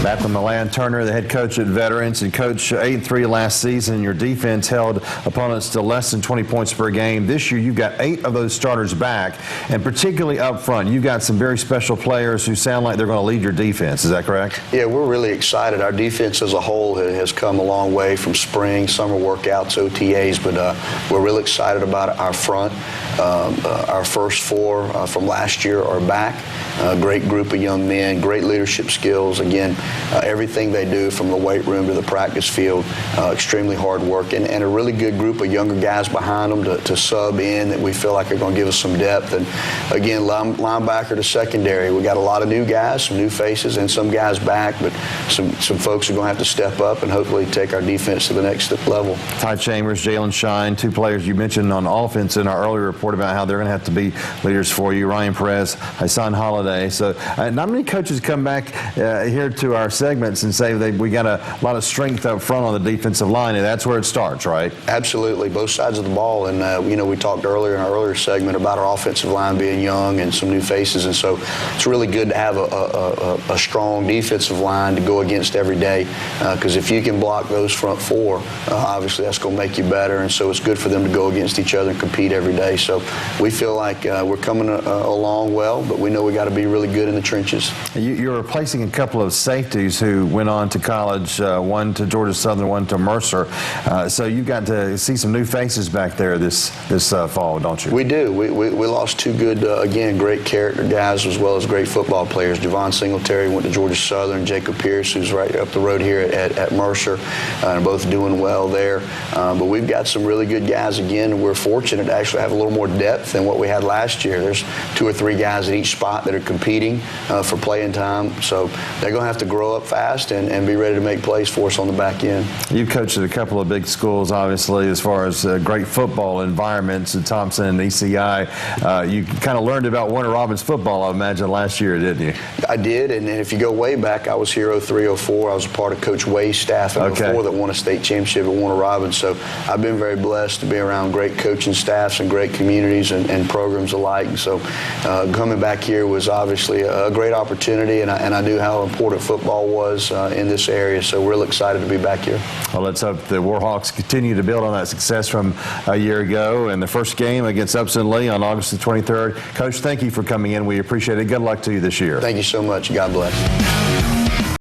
Back with Milan Turner, the head coach at Veterans, and coach 8-3 last season. Your defense held opponents to less than 20 points per game. This year, you've got 8 of those starters back, and particularly up front, you've got some very special players who sound like they're going to lead your defense. Is that correct? Yeah, we're really excited. Our defense as a whole has come a long way from spring, summer workouts, OTAs, but we're really excited about our front. Our first 4 from last year are back. A great group of young men, great leadership skills. Again, everything they do from the weight room to the practice field, extremely hard work, and a really good group of younger guys behind them to sub in that we feel like are going to give us some depth. And again, linebacker to secondary, we got a lot of new guys, some new faces, and some guys back, but some folks are going to have to step up and hopefully take our defense to the next level. Ty Chambers, Jalen Shine, 2 players you mentioned on offense in our earlier report about how they're going to have to be leaders for you. Ryan Perez, Hassan Holiday. So not many coaches come back here to our segments and say we got a lot of strength up front on the defensive line, and that's where it starts, right? Absolutely, both sides of the ball. And we talked earlier in our earlier segment about our offensive line being young and some new faces, and so it's really good to have a strong defensive line to go against every day, because if you can block those front 4, obviously that's going to make you better, and so it's good for them to go against each other and compete every day. So we feel like we're coming along well, but we know we got to be really good in the trenches. You're replacing a couple of safeties who went on to college, one to Georgia Southern, one to Mercer. So you got to see some new faces back there this fall, don't you? We do. We lost 2 good, again, great character guys as well as great football players. Javon Singletary went to Georgia Southern. Jacob Pierce, who's right up the road here at Mercer, are both doing well there. But we've got some really good guys again, and we're fortunate to actually have a little more depth than what we had last year. There's 2 or 3 guys at each spot that are competing for playing time, so they're going to have to grow up fast and be ready to make plays for us on the back end. You've coached at a couple of big schools, obviously, as far as great football environments at Thompson and ECI. You kind of learned about Warner Robins football, I imagine, last year, didn't you? I did, and if you go way back, I was here 03, 04. I was a part of Coach Way's staff in 04 that won a state championship at Warner Robins, so I've been very blessed to be around great coaching staffs and great communities and programs alike. And so coming back here was obviously a great opportunity, and I knew how important football was in this area, so we're really excited to be back here. Well, let's hope the Warhawks continue to build on that success from a year ago and the first game against Upson Lee on August the 23rd. Coach, thank you for coming in. We appreciate it. Good luck to you this year. Thank you so much. God bless.